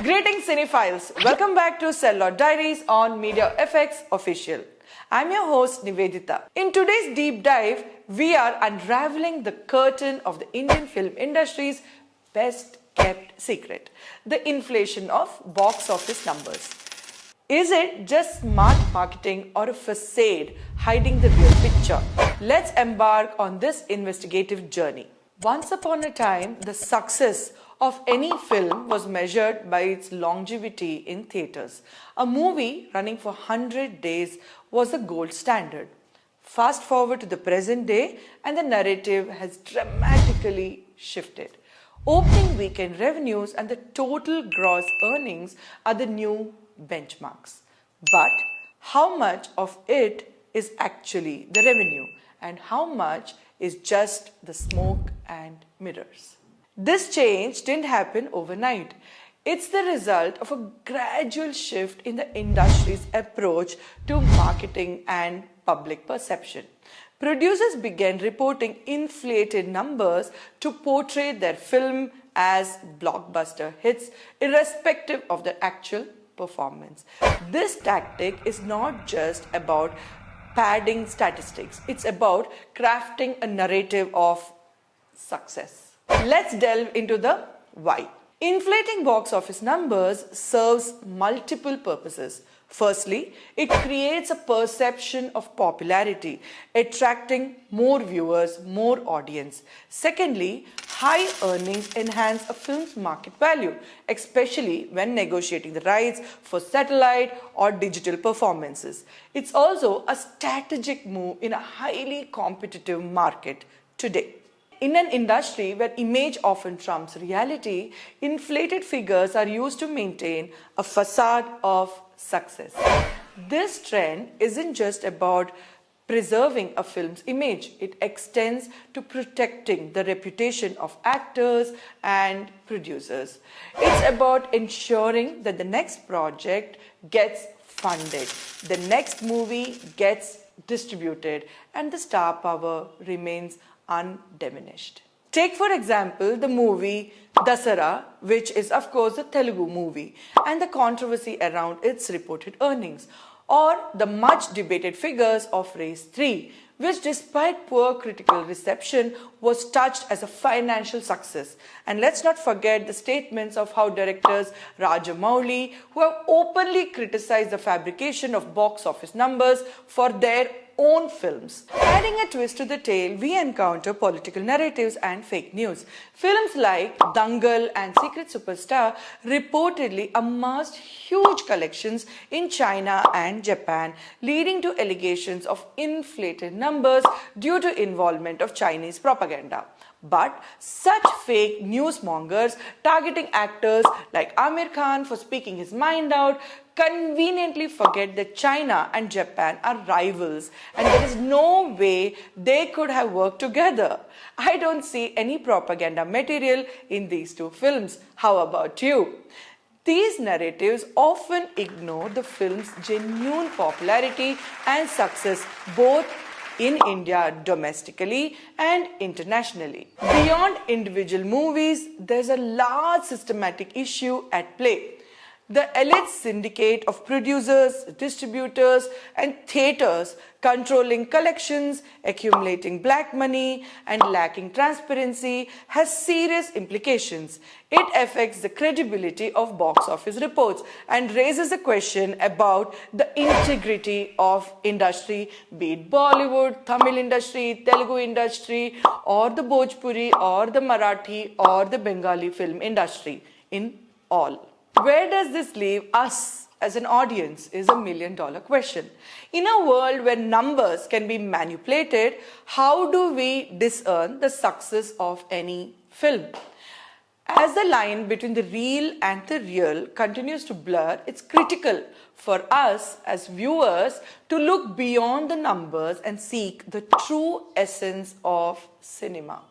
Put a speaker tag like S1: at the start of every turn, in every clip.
S1: Greetings cinephiles, welcome back to Celluloid Diaries on Media FX Official. I'm your host Nivedita. In today's deep dive, we are unraveling the curtain of the Indian film industry's best kept secret, the inflation of box office numbers. Is it just smart marketing or a facade hiding the real picture? Let's embark on this investigative journey. Once upon a time, the success of any film was measured by its longevity in theatres. A movie running for 100 days was the gold standard. Fast forward to the present day and the narrative has dramatically shifted. Opening weekend revenues and the total gross earnings are the new benchmarks. But how much of it is actually the revenue and how much is just the smoke and mirrors? This change didn't happen overnight. It's the result of a gradual shift in the industry's approach to marketing and public perception. Producers began reporting inflated numbers to portray their film as blockbuster hits, irrespective of their actual performance. This tactic is not just about padding statistics, it's about crafting a narrative of success. Let's delve into the why. Inflating box office numbers serves multiple purposes. Firstly, it creates a perception of popularity, attracting more viewers, more audience. Secondly, high earnings enhance a film's market value, especially when negotiating the rights for satellite or digital performances. It's also a strategic move in a highly competitive market today. In an industry where image often trumps reality, inflated figures are used to maintain a facade of success. This trend isn't just about preserving a film's image, it extends to protecting the reputation of actors and producers. It's about ensuring that the next project gets funded, the next movie gets distributed, and the star power remains undiminished. Take for example the movie Dasara, which is of course a Telugu movie, and the controversy around its reported earnings, or the much debated figures of Race 3, which despite poor critical reception was touched as a financial success. And let's not forget the statements of how directors Rajamouli, who have openly criticized the fabrication of box office numbers for their own films. Adding a twist to the tale, we encounter political narratives and fake news. Films like Dangal and Secret Superstar reportedly amassed huge collections in China and Japan, leading to allegations of inflated numbers due to involvement of Chinese propaganda. But such fake newsmongers targeting actors like Amir Khan for speaking his mind out conveniently forget that China and Japan are rivals and there is no way they could have worked together. I don't see any propaganda material in these two films. How about you? These narratives often ignore the film's genuine popularity and success both in India domestically and internationally. Beyond individual movies, there's a large systematic issue at play. The elite syndicate of producers, distributors, and theatres controlling collections, accumulating black money, and lacking transparency has serious implications. It affects the credibility of box office reports and raises a question about the integrity of industry, be it Bollywood, Tamil industry, Telugu industry, or the Bhojpuri, or the Marathi, or the Bengali film industry in all. Where does this leave us as an audience is $1 million question. In a world where numbers can be manipulated, how do we discern the success of any film? As the line between the real and the real continues to blur, it's critical for us as viewers to look beyond the numbers and seek the true essence of cinema.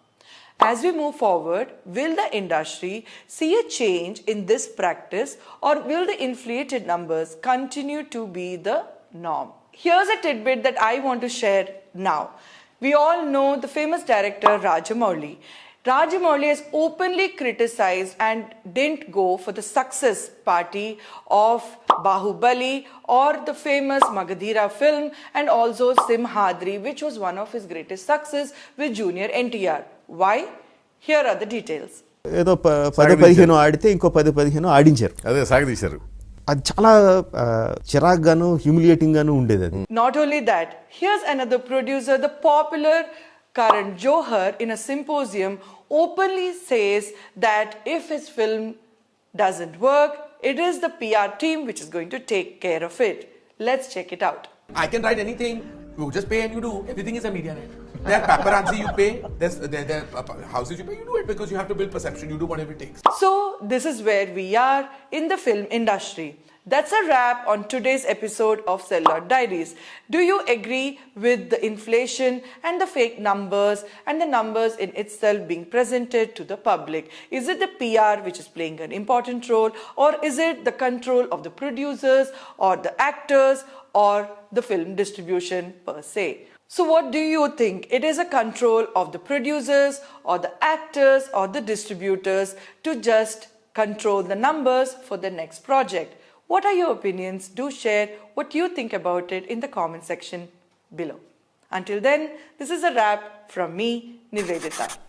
S1: As we move forward, will the industry see a change in this practice or will the inflated numbers continue to be the norm? Here's a tidbit that I want to share now. We all know the famous director Rajamouli. Rajamouli has openly criticized and didn't go for the success party of Bahubali or the famous Magadhira film and also Simhadri, which was one of his greatest success with Junior NTR. Why? Here are the details.
S2: ఏదో 10-15 ఆడితే ఇంకో 10-15 ఆడించారు.
S3: అదే సాగదీశారు.
S2: అది చాలా చిరాగ్గాను humiliating గాను ఉండేది అది.
S1: Not only that, here's another producer, the popular Karan Johar, in a symposium openly says that if his film doesn't work, it is the PR team which is going to take care of it. Let's check it out.
S4: I can write anything. You just pay and you do. Everything is a media right. There paparazzi you pay. There houses you pay. You do it because you have to build perception. You do whatever it takes.
S1: So this is where we are in the film industry. That's a wrap on today's episode of Celluloid Diaries. Do you agree with the inflation and the fake numbers and the numbers in itself being presented to the public? Is it the PR which is playing an important role, or is it the control of the producers or the actors or the film distribution per se? So what do you think? It is a control of the producers or the actors or the distributors to just control the numbers for the next project. What are your opinions? Do share what you think about it in the comment section below. Until then, this is a wrap from me, Nivedita.